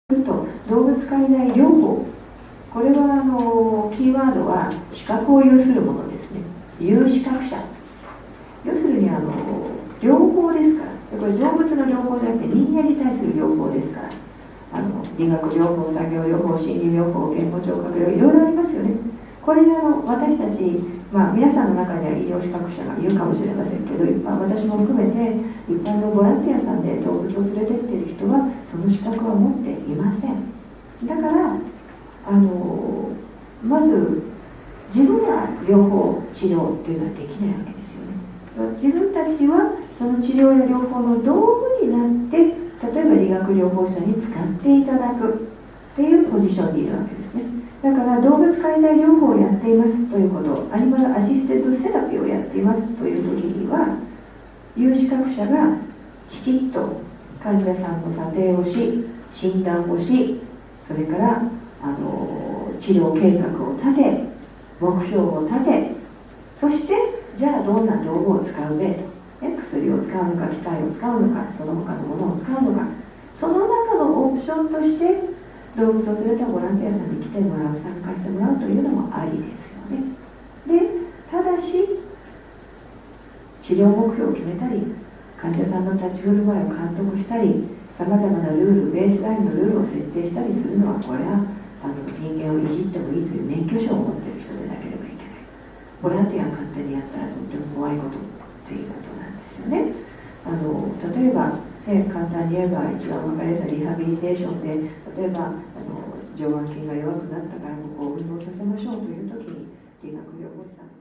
と動物介在療法、これはキーワードは資格を有するものですね。有資格者、要するに療法ですから。これ動物の療法じゃなくて人間に対する療法ですから。理学療法、作業療法、心理療法、言語聴覚療法、いろいろありますよね。これで私たち、皆さんの中には医療資格者がいるかもしれませんけど、私も含めて一般のボランティアさんで動物を連れてっている人はその資格は持っていません。だからまず自分が療法治療っていうのはできないわけですよね。自分たちはその治療や療法の道具になって、例えば理学療法士に使っていただくっていうポジションにいるわけですね。だから動物介在療法をやっていますということ、アニマルアシステッドセラピーをやっていますという時には、有資格者がきちっと患者さんの査定をし、診断をし、それから治療計画を立て、目標を立て、そしてじゃあどんな道具を使うべと、薬を使うのか機械を使うのかその他のものを使うのか、その中のオプションとして動物を連れたボランティアさんに来てもらう、参加してもらうというのもありですよね。でただし治療目標を決めたり、患者さんの立ち振る舞いを監督したり、さまざまなルール、ベースラインのルールを設定したりするのは、これは人間をいじってもいいという免許証を持っている人でなければいけない。ボランティア勝手にやったらとっても怖いことっていうことなんですよね。例えば、簡単に言えば一番分かりやすいリハビリテーションで、例えば上腕筋が弱くなったからここを運動させましょうという時に理学療法士さん